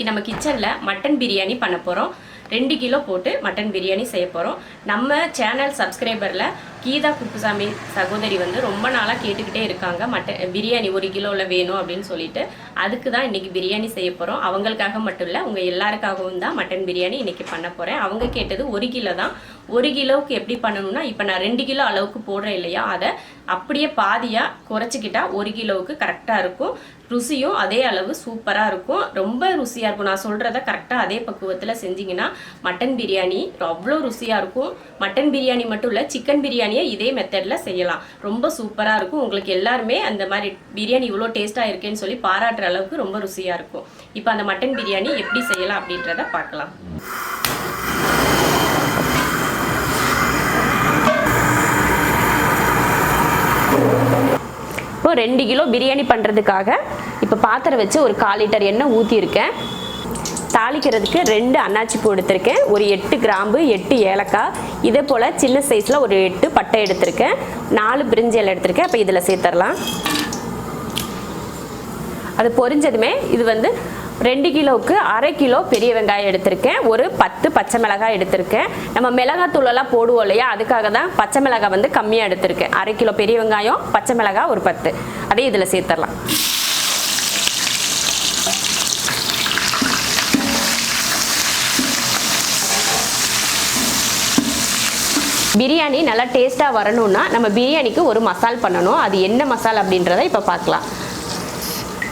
இன்னைக்கு நம்ம கிச்சன்ல மட்டன் பிரியாணி பண்ண போறோம். 2 கிலோ போட்டு மட்டன் பிரியாணி செய்ய போறோம். நம்ம சேனல் சப்ஸ்கிரைபர்ல கீதா குப்புசாமி சகோதரி வந்து ரொம்ப நாளா கேட்டுக்கிட்டே இருக்காங்க மட்டன் பிரியாணி 1 கிலோல வேணும் அப்படின்னு சொல்லிட்டு. அதுக்கு தான் இன்னைக்கு பிரியாணி செய்ய போறோம். அவங்களுக்காக மட்டும் இல்ல, உங்க எல்லாருக்காகவும் தான் மட்டன் பிரியாணி இன்னைக்கு பண்ண போறேன். அவங்க கேட்டது 1 கிலோ தான். 1 கிலோவுக்கு எப்படி பண்ணணும்னா, இப்போ நான் 2 கிலோ அளவுக்கு போடுறேன் இல்லையா, அதை அப்படியே பாதியா குறைச்சிக்கிட்டா 1 கிலோவுக்கு கரெக்டா இருக்கும். ருசியும் அதே அளவு சூப்பரா இருக்கும். ரொம்ப ருசியா இருக்கும். நான் சொல்றத கரெக்டா அதே பக்குவத்துல செஞ்சீங்கன்னா மட்டன் பிரியாணி அவ்வளோ ருசியா இருக்கும். மட்டன் பிரியாணி மட்டும் இல்ல, சிக்கன் பிரியாணியை இதே மெத்தட்ல செய்யலாம். ரொம்ப சூப்பரா இருக்கும். உங்களுக்கு எல்லாருமே அந்த மாதிரி பிரியாணி இவ்வளோ டேஸ்டா இருக்கேன்னு சொல்லி பாராட்டுற அளவுக்கு ரொம்ப ருசியா இருக்கும். இப்போ அந்த மட்டன் பிரியாணி எப்படி செய்யலாம் அப்படின்றத பார்க்கலாம். இப்போ 2 கிலோ பிரியாணி பண்ணுறதுக்காக இப்போ பாத்திரம் வச்சு ஒரு 1/4 லிட்டர் எண்ணெய் ஊற்றிருக்கேன். தாளிக்கிறதுக்கு 2 அன்னாச்சி பூ எடுத்திருக்கேன், ஒரு 8 கிராம்பு, 8 ஏலக்காய், இதே போல் சின்ன சைஸில் ஒரு 8 பட்டை எடுத்திருக்கேன், 4 பிரிஞ்சி இலை எடுத்திருக்கேன். அப்போ இதில் சேர்த்துடலாம். அது பொரிஞ்சதுமே இது வந்து 2 கிலோவுக்கு 1/2 கிலோ பெரிய வெங்காயம் எடுத்திருக்கேன், ஒரு 10 பச்சை மிளகாய் எடுத்திருக்கேன். நம்ம மிளகாத்தூளெல்லாம் போடுவோம் இல்லையா, அதுக்காக தான் பச்சை மிளகாய் வந்து கம்மியாக எடுத்திருக்கேன். 1/2 கிலோ பெரிய வெங்காயம், பச்சை மிளகாய் ஒரு 10, அதே இதில் சேர்த்துடலாம். பிரியாணி நல்லா டேஸ்ட்டாக வரணும்னா நம்ம பிரியாணிக்கு ஒரு மசால் பண்ணணும். அது என்ன மசால் அப்படின்றத இப்போ பார்க்கலாம்.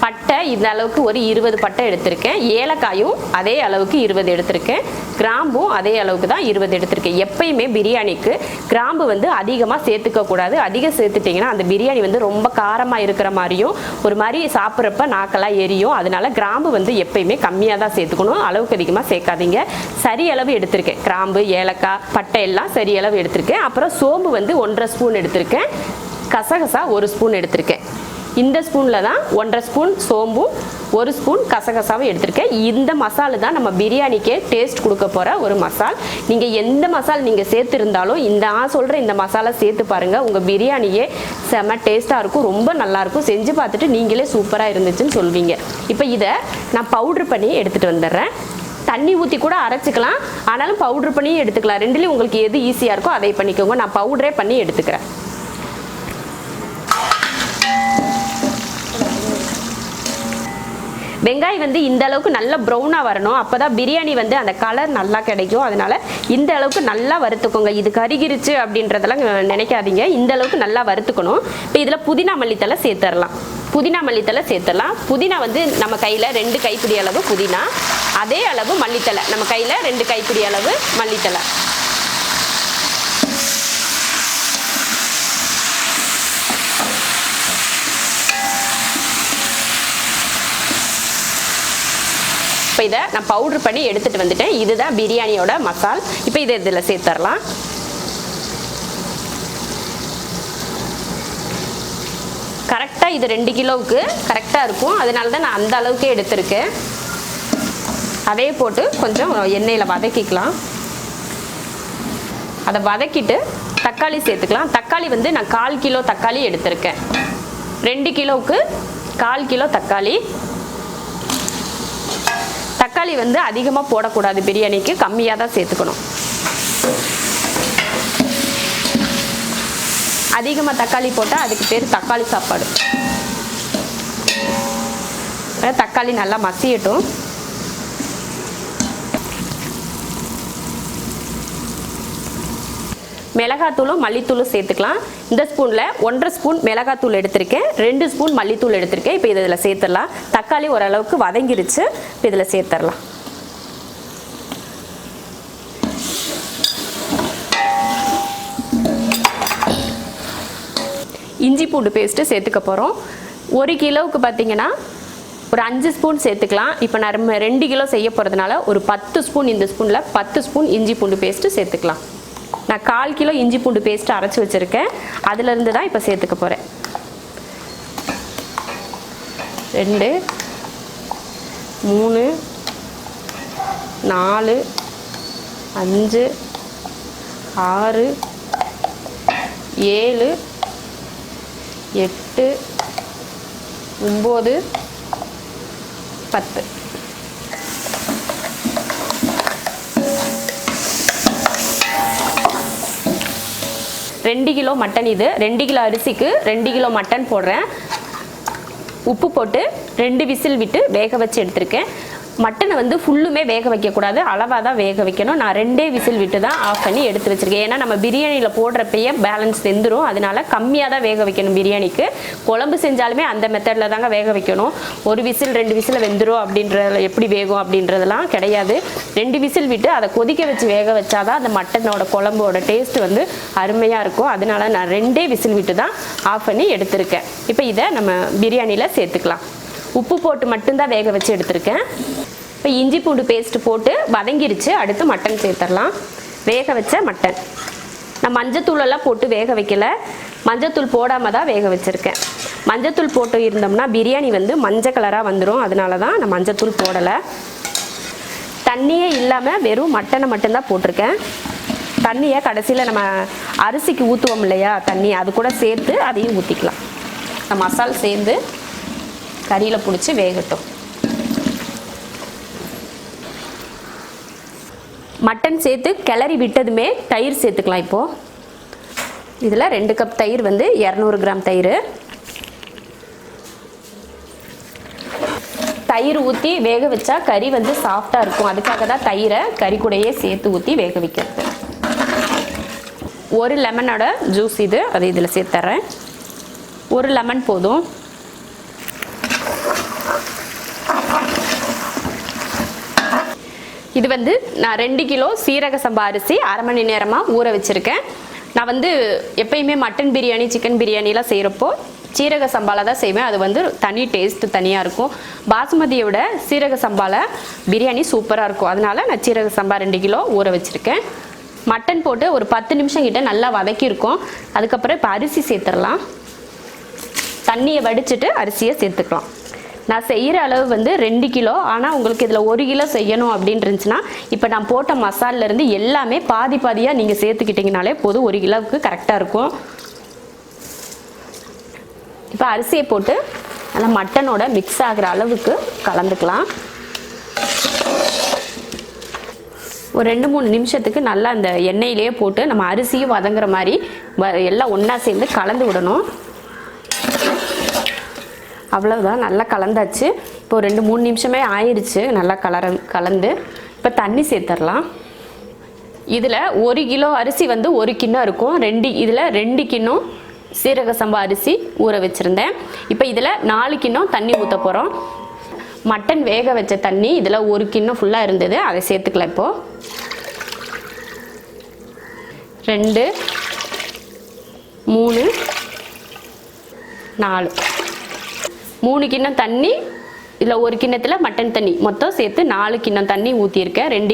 பட்டை இந்த அளவுக்கு ஒரு 20 பட்டை எடுத்திருக்கேன், ஏலக்காயும் அதே அளவுக்கு 20 எடுத்திருக்கேன், கிராம்பும் அதே அளவுக்கு தான் 20 எடுத்திருக்கேன். எப்பயுமே பிரியாணிக்கு கிராம்பு வந்து அதிகமாக சேர்த்துக்க கூடாது. அதிகம் சேர்த்துட்டிங்கன்னா அந்த பிரியாணி வந்து ரொம்ப காரமாக இருக்கிற மாதிரியும் ஒரு மாதிரி சாப்பிட்றப்ப நாக்கெல்லாம் எரியும். அதனால கிராம்பு வந்து எப்பயுமே கம்மியாக தான் சேர்த்துக்கணும், அளவுக்கு அதிகமாக சேர்க்காதீங்க. சரி அளவு எடுத்திருக்கேன், கிராம்பு ஏலக்காய் பட்டை எல்லாம் சரி அளவு எடுத்திருக்கேன். அப்புறம் சோம்பு வந்து 1.5 ஸ்பூன் எடுத்திருக்கேன், கசகசா 1 ஸ்பூன் எடுத்திருக்கேன். இந்த ஸ்பூனில் தான் 1.5 ஸ்பூன் சோம்பும் 1 ஸ்பூன் கசகசாவும் எடுத்திருக்கேன். இந்த மசாலா தான் நம்ம பிரியாணிக்கே டேஸ்ட் கொடுக்க போகிற ஒரு மசால். நீங்கள் எந்த மசால் நீங்கள் சேர்த்துருந்தாலும் நான் சொல்கிற இந்த மசாலா சேர்த்து பாருங்கள், உங்கள் பிரியாணியே செம்ம டேஸ்ட்டாக இருக்கும், ரொம்ப நல்லாயிருக்கும். செஞ்சு பார்த்துட்டு நீங்களே சூப்பராக இருந்துச்சுன்னு சொல்வீங்க. இப்போ இதை நான் பவுட்ரு பண்ணி எடுத்துகிட்டு வந்துடுறேன். தண்ணி ஊற்றி கூட அரைச்சிக்கலாம், ஆனாலும் பவுட்ரு பண்ணி எடுத்துக்கலாம். ரெண்டுலேயும் உங்களுக்கு எது ஈஸியாக இருக்கோ அதை பண்ணிக்கோங்க. நான் பவுடரே பண்ணி எடுத்துக்கிறேன். வெங்காயம் வந்து இந்த அளவுக்கு நல்லா ப்ரௌனாக வரணும், அப்போ தான் பிரியாணி வந்து அந்த கலர் நல்லா கிடைக்கும். அதனால் இந்த அளவுக்கு நல்லா வறுத்துக்கோங்க. இது கருகிருச்சு அப்படின்றதெல்லாம் நினைக்காதீங்க, இந்த அளவுக்கு நல்லா வறுத்துக்கணும். இப்போ இதில் புதினா மல்லித்தலை சேர்த்துடலாம். புதினா மல்லித்தலை சேர்த்துடலாம். புதினா வந்து நம்ம கையில் 2 கைப்பிடி அளவு புதினா, அதே அளவு மல்லித்தலை நம்ம கையில் 2 கைப்பிடி அளவு மல்லித்தலை. இப்போ இதை நான் பவுட்ரு பண்ணி எடுத்துகிட்டு வந்துட்டேன். இதுதான் பிரியாணியோட மசால். இப்போ இதை இதில் சேர்த்துடலாம். கரெக்டாக இது 2 கிலோவுக்கு கரெக்டாக இருக்கும், அதனால தான் நான் அந்த அளவுக்கே எடுத்திருக்கேன். அதே போட்டு கொஞ்சம் எண்ணெயில் வதக்கிக்கலாம். அதை வதக்கிட்டு தக்காளி சேர்த்துக்கலாம். தக்காளி வந்து நான் 1/4 கிலோ தக்காளி எடுத்திருக்கேன். 2 கிலோவுக்கு 1/4 கிலோ தக்காளி. தக்காளி வந்து அதிகமாக போடக்கூடாது, பிரியாணிக்கு கம்மியாக தான் சேர்த்துக்கணும். அதிகமாக தக்காளி போட்டால் அதுக்கு பேர் தக்காளி சாப்பாடு. தக்காளி நல்லா மசியட்டும். மிளகாத்தூளும் மல்லித்தூளும் சேர்த்துக்கலாம். இந்த ஸ்பூனில் 1.5 ஸ்பூன் மிளகாத்தூள் எடுத்திருக்கேன், 2 ஸ்பூன் மல்லித்தூள் எடுத்திருக்கேன். இப்போ இதில் சேர்த்துடலாம். தக்காளி ஓரளவுக்கு வதங்கிருச்சு, இப்போ இதில் சேர்த்துடலாம். இஞ்சி பூண்டு பேஸ்ட்டு சேர்த்துக்க போகிறோம். 1 கிலோவுக்கு பார்த்தீங்கன்னா ஒரு 5 ஸ்பூன் சேர்த்துக்கலாம். இப்போ நான் 2 கிலோ செய்ய போகிறதுனால ஒரு 10 ஸ்பூன், இந்த ஸ்பூனில் 10 ஸ்பூன் இஞ்சி பூண்டு பேஸ்ட்டு சேர்த்துக்கலாம். நான் 1/4 கிலோ இஞ்சி பூண்டு பேஸ்ட்டு அரைச்சி வச்சுருக்கேன், அதுலேருந்து தான் இப்போ சேர்த்துக்க போகிறேன். 2 3 4 5 6 7 8 9 10 2 கிலோ மட்டன் இது. 2 கிலோ அரிசிக்கு 2 கிலோ மட்டன் போடுறேன். உப்பு போட்டு 2 விசில் விட்டு வேக வச்சு எடுத்திருக்கேன். மட்டனை வந்து ஃபுல்லுமே வேக வைக்கக்கூடாது, அளவாக தான் வேக வைக்கணும். நான் 2 விசில் விட்டு தான் ஆஃப் பண்ணி எடுத்து வச்சுருக்கேன். ஏன்னா நம்ம பிரியாணியில் போடுறப்பயே பேலன்ஸ் வெந்துடும், அதனால கம்மியாக தான் வேக வைக்கணும். பிரியாணிக்கு குழம்பு செஞ்சாலுமே அந்த மெத்தடில் தாங்க வேக வைக்கணும். 1 விசில் 2 விசில் வெந்துடும் அப்படின்ற எப்படி வேகும் அப்படின்றதெல்லாம் கிடையாது. 2 விசில் விட்டு அதை கொதிக்க வச்சு வேக வச்சாதான் அந்த மட்டனோட குழம்போட டேஸ்ட் வந்து அருமையாக இருக்கும். அதனால நான் 2 விசில் விட்டு தான் ஆஃப் பண்ணி எடுத்திருக்கேன். இப்போ இதை நம்ம பிரியாணியில் சேர்த்துக்கலாம். உப்பு போட்டு மட்டும்தான் வேக வச்சு எடுத்திருக்கேன். இப்போ இஞ்சி பூண்டு பேஸ்ட்டு போட்டு வதங்கிருச்சு. அடுத்து மட்டன் சேர்த்துடலாம். வேக வச்ச மட்டன் நான் மஞ்சத்தூளெல்லாம் போட்டு வேக வைக்கல, மஞ்சத்தூள் போடாமல் தான் வேக வச்சுருக்கேன். மஞ்சத்தூள் போட்டு இருந்தோம்னா பிரியாணி வந்து மஞ்சள் கலராக வந்துடும், அதனால தான் நான் மஞ்சத்தூள் போடலை. தண்ணியே இல்லாமல் வெறும் மட்டனை மட்டும்தான் போட்டிருக்கேன். தண்ணியை கடைசியில் நம்ம அரிசிக்கு ஊற்றுவோம் இல்லையா தண்ணி, அது கூட சேர்த்து அதையும் ஊற்றிக்கலாம். மசால் சேர்ந்து கறியில் பிடிச்சி வேகட்டும். மட்டன் சேர்த்து கிளறி விட்டதுமே தயிர் சேர்த்துக்கலாம். இப்போது இதில் 2 கப் தயிர் வந்து 200 கிராம் தயிர். தயிர் ஊற்றி வேக வச்சா கறி வந்து சாஃப்டாக இருக்கும், அதுக்காக தான் தயிரை கறி கூடையே சேர்த்து ஊற்றி வேக வைக்கிறது. 1 லெமனோட ஜூஸ் இது, அது இதில் சேர்த்துறேன். 1 லெமன் போதும். இது வந்து நான் 2 கிலோ சீரக சம்பா அரிசி அரை மணி நேரமாக ஊற வச்சுருக்கேன். நான் வந்து எப்பயுமே மட்டன் பிரியாணி சிக்கன் பிரியாணிலாம் செய்கிறப்போ சீரக சம்பாவில் தான் செய்வேன். அது வந்து தனி டேஸ்ட்டு தனியாக இருக்கும். பாசுமதியோட சீரக சம்பாவில் பிரியாணி சூப்பராக இருக்கும், அதனால நான் சீரக சம்பா 2 கிலோ ஊற வச்சுருக்கேன். மட்டன் போட்டு ஒரு 10 நிமிஷம் கிட்ட நல்லா வதக்கியிருக்கோம். அதுக்கப்புறம் இப்போ அரிசி சேர்த்துடலாம். தண்ணியை வடிச்சிட்டு அரிசியை சேர்த்துக்கலாம். நான் செய்கிற அளவு வந்து 2 கிலோ, ஆனால் உங்களுக்கு இதில் 1 கிலோ செய்யணும் அப்படின்னு இருந்துச்சுன்னா இப்போ நான் போட்ட மசாலிலேருந்து எல்லாமே பாதி பாதியாக நீங்கள் சேர்த்துக்கிட்டிங்கனாலே போதும், 1 கிலோவுக்கு கரெக்டாக இருக்கும். இப்போ அரிசியை போட்டு நல்லா மட்டனோட மிக்ஸ் ஆகிற அளவுக்கு கலந்துக்கலாம். ஒரு 2-3 நிமிஷத்துக்கு நல்லா அந்த எண்ணெயிலே போட்டு நம்ம அரிசியும் வதங்குற மாதிரி எல்லாம் ஒன்றா சேர்ந்து கலந்து விடணும். அவ்வளவுதான், நல்லா கலந்தாச்சு. இப்போ 2-3 நிமிஷமே ஆயிடுச்சு நல்லா கலந்து. இப்போ தண்ணி சேர்த்துடலாம். இதில் 1 கிலோ அரிசி வந்து 1 கிண்ணம் இருக்கும். இதில் 2 கிண்ணம் சீரக சம்பா அரிசி ஊற வச்சுருந்தேன். இப்போ இதில் 4 கிண்ணம் தண்ணி ஊற்ற போகிறோம். மட்டன் வேக வச்ச தண்ணி இதில் 1 கிண்ணம் ஃபுல்லாக இருந்தது, அதை சேர்த்துக்கலாம். இப்போது 2 3 4 3 கிண்ணம் தண்ணி, இதில் 1 கிண்ணத்தில் மட்டன் தண்ணி, மொத்தம் சேர்த்து 4 கிண்ணம் தண்ணி ஊற்றியிருக்கேன்.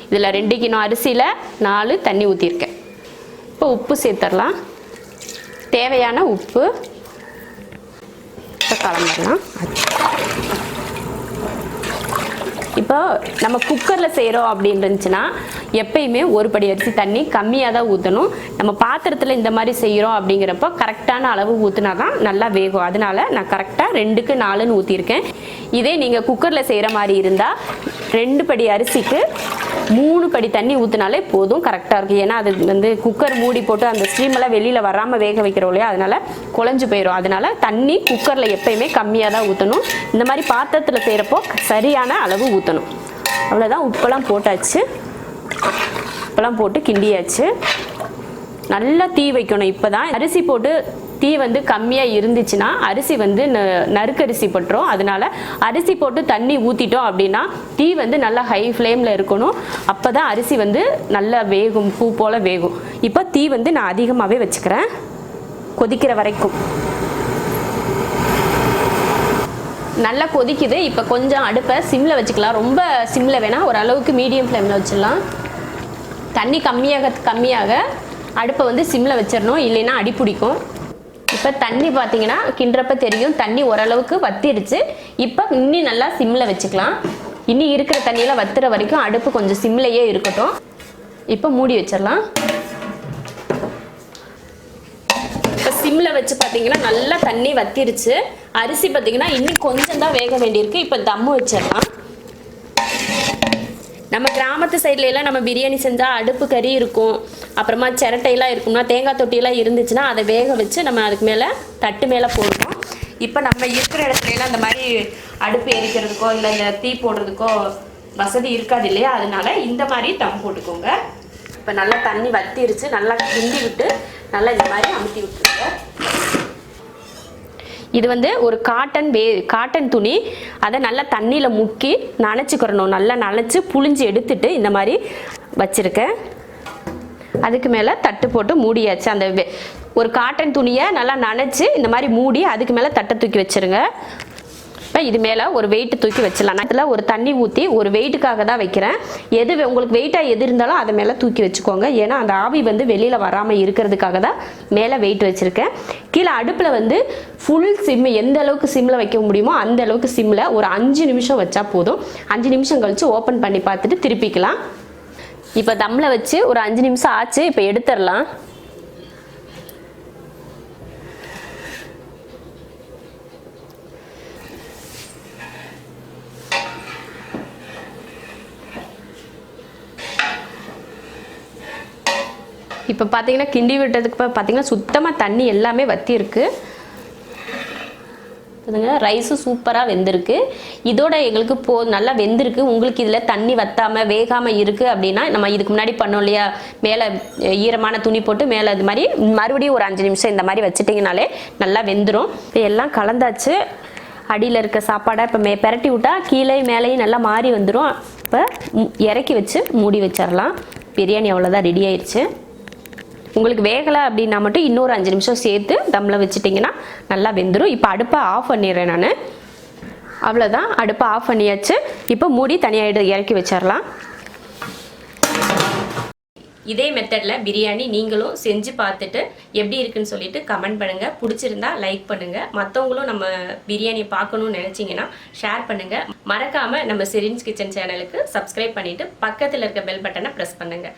இதில் 2 கிண்ணம் அரிசியில் 4 தண்ணி ஊற்றியிருக்கேன். இப்போ உப்பு சேர்த்துடலாம். தேவையான உப்பு இப்போ கலந்துடலாம். இப்போ நம்ம குக்கரில் செய்கிறோம் அப்படின்னு இருந்துச்சுன்னா எப்பயுமே 1 படி அரிசி தண்ணி கம்மியாக தான் ஊற்றணும். நம்ம பாத்திரத்தில் இந்த மாதிரி செய்கிறோம் அப்படிங்கிறப்போ கரெக்டான அளவு ஊற்றினா தான் நல்லா வேகும். அதனால நான் கரெக்டாக 2க்கு 4ன்னு ஊற்றிருக்கேன். இதே நீங்கள் குக்கரில் செய்கிற மாதிரி இருந்தால் 2 படி அரிசிக்கு 3 படி தண்ணி ஊற்றினாலே போதும், கரெக்டாக இருக்கும். ஏன்னா அது வந்து குக்கர் மூடி போட்டு அந்த ஸ்டீமெல்லாம் வெளியில் வராமல் வேக வைக்கிறோம் இல்லையா, அதனால் குழஞ்சு போயிடும். அதனால் தண்ணி குக்கரில் எப்பயுமே கம்மியாக தான் ஊற்றணும். இந்த மாதிரி பாத்திரத்தில் செய்கிறப்போ சரியான அளவு ஊற்றணும். அவ்வளோதான். உப்பெல்லாம் போட்டாச்சு. உப்பெல்லாம் போட்டு கிண்டியாச்சு. நல்லா தீ வைக்கணும். இப்போ தான் அரிசி போட்டு தீ வந்து கம்மியாக இருந்துச்சுன்னா அரிசி வந்து நறுக்கரிசி பட்டுரும். அதனால அரிசி போட்டு தண்ணி ஊற்றிட்டோம் அப்படின்னா தீ வந்து நல்லா ஹை ஃப்ளேமில் இருக்கணும். அப்போ தான் அரிசி வந்து நல்லா வேகும், பூ போல் வேகும். இப்போ தீ வந்து நான் அதிகமாகவே வச்சுக்கிறேன், கொதிக்கிற வரைக்கும். நல்லா கொதிக்குது. இப்போ கொஞ்சம் அடுப்பை சிம்மில் வச்சுக்கலாம். ரொம்ப சிம்மில் வேணால், ஓரளவுக்கு மீடியம் ஃப்ளேமில் வச்சிடலாம். தண்ணி கம்மியாக அடுப்பை வந்து சிம்மில் வச்சிடணும், இல்லைன்னா அடி பிடிக்கும். இப்போ தண்ணி பார்த்தீங்கன்னா கிண்டுறப்ப தெரியும், தண்ணி ஓரளவுக்கு வத்திடுச்சு. இப்போ இன்னும் நல்லா சிம்மில் வச்சுக்கலாம். இன்னும் இருக்கிற தண்ணியெல்லாம் வத்துற வரைக்கும் அடுப்பு கொஞ்சம் சிம்லையே இருக்கட்டும். இப்போ மூடி வச்சிடலாம். இப்போ சிம்மில் வச்சு பார்த்தீங்கன்னா நல்லா தண்ணி வத்திருச்சு. அரிசி பார்த்தீங்கன்னா இன்னும் கொஞ்சம் தான் வேக வேண்டியிருக்கு. இப்போ தம்மு வச்சிடலாம். நம்ம கிராமத்து சைட்ல எல்லாம் நம்ம பிரியாணி செஞ்சால் அடுப்பு கறி இருக்கும், அப்புறமா சிரட்டையெல்லாம் இருக்கும்னா தேங்காய் தொட்டியெல்லாம் இருந்துச்சுன்னா அதை வேக வச்சு நம்ம அதுக்கு மேலே தட்டு மேலே போடுவோம். இப்போ நம்ம இருக்கிற இடத்துலலாம் அந்த மாதிரி அடுப்பு எரிக்கிறதுக்கோ இல்லை இந்த தீ போடுறதுக்கோ வசதி இருக்காது இல்லையா, அதனால இந்த மாதிரி தம் போட்டுக்கோங்க. இப்போ நல்லா தண்ணி வத்திருச்சு, நல்லா கிண்டி விட்டு நல்லா இந்த மாதிரி அமுத்தி விட்டுருங்க. இது வந்து ஒரு காட்டன் துணி, அதை நல்லா தண்ணியில் முக்கி நனைச்சிக்கிறணும். நல்லா நனைச்சி புழிஞ்சு எடுத்துட்டு இந்த மாதிரி வச்சுருக்கேன். அதுக்கு மேலே தட்டு போட்டு மூடியாச்சு. அந்த ஒரு காட்டன் துணியை நல்லா நனைச்சி இந்த மாதிரி மூடி அதுக்கு மேலே தட்டை தூக்கி வச்சுருங்க. இப்போ இது மேலே ஒரு வெயிட்டு தூக்கி வச்சிடலாம். நான் இதில் ஒரு தண்ணி ஊற்றி ஒரு வெயிட்டுக்காக தான் வைக்கிறேன். உங்களுக்கு வெயிட்டாக எது இருந்தாலும் அதை மேலே தூக்கி வச்சுக்கோங்க. ஏன்னா அந்த ஆவி வந்து வெளியில் வராமல் இருக்கிறதுக்காக தான் மேலே வெயிட் வச்சுருக்கேன். கீழே அடுப்பில் வந்து ஃபுல் சிம், எந்த அளவுக்கு சிம்மில் வைக்க முடியுமோ அந்த அளவுக்கு சிம்மில் ஒரு 5 நிமிஷம் வச்சா போதும். 5 நிமிஷம் கழித்து ஓப்பன் பண்ணி பார்த்துட்டு திருப்பிக்கலாம். இப்போ தம்மில் வச்சு ஒரு 5 நிமிஷம் ஆச்சு. இப்போ எடுத்துடலாம். இப்போ பார்த்தீங்கன்னா கிண்டி விட்டதுக்கு பார்த்தீங்கன்னா சுத்தமாக தண்ணி எல்லாமே வற்றி இருக்குது. ரைஸும் சூப்பராக வெந்திருக்கு. இதோட எங்களுக்கு நல்லா வெந்திருக்கு. உங்களுக்கு இதில் தண்ணி வற்றாமல் வேகாமல் இருக்குது அப்படின்னா நம்ம இதுக்கு முன்னாடி பண்ணோம் இல்லையா, மேலே ஈரமான துணி போட்டு மேலே இது மாதிரி மறுபடியும் ஒரு 5 நிமிஷம் இந்த மாதிரி வச்சுட்டிங்கனாலே நல்லா வெந்துடும். இப்போ எல்லாம் கலந்தாச்சு. அடியில் இருக்க சாப்பாடை இப்போ பெரட்டி விட்டால் கீழே மேலேயும் நல்லா மாறி வந்துடும். இப்போ இறக்கி வச்சு மூடி வச்சிடலாம். பிரியாணி அவ்வளோதான், ரெடி ஆயிடுச்சு. உங்களுக்கு வேகலை அப்படின்னா மட்டும் இன்னொரு 5 நிமிஷம் சேர்த்து தம்மில் வச்சுட்டிங்கன்னா நல்லா வெந்துடும். இப்போ அடுப்பை ஆஃப் பண்ணிடுறேன் நான். அவ்வளோதான், அடுப்பை ஆஃப் பண்ணியாச்சு. இப்போ மூடி தனியாக இறக்கி வச்சிடலாம். இதே மெத்தடில் பிரியாணி நீங்களும் செஞ்சு பார்த்துட்டு எப்படி இருக்குன்னு சொல்லிட்டு கமெண்ட் பண்ணுங்கள். பிடிச்சிருந்தா லைக் பண்ணுங்கள். மற்றவங்களும் நம்ம பிரியாணி பார்க்கணும்னு நினச்சிங்கன்னா ஷேர் பண்ணுங்கள். மறக்காமல் நம்ம ஷெரின்ஸ் கிச்சன் சேனலுக்கு சப்ஸ்கிரைப் பண்ணிவிட்டு பக்கத்தில் இருக்க பெல் பட்டனை ப்ரெஸ் பண்ணுங்கள்.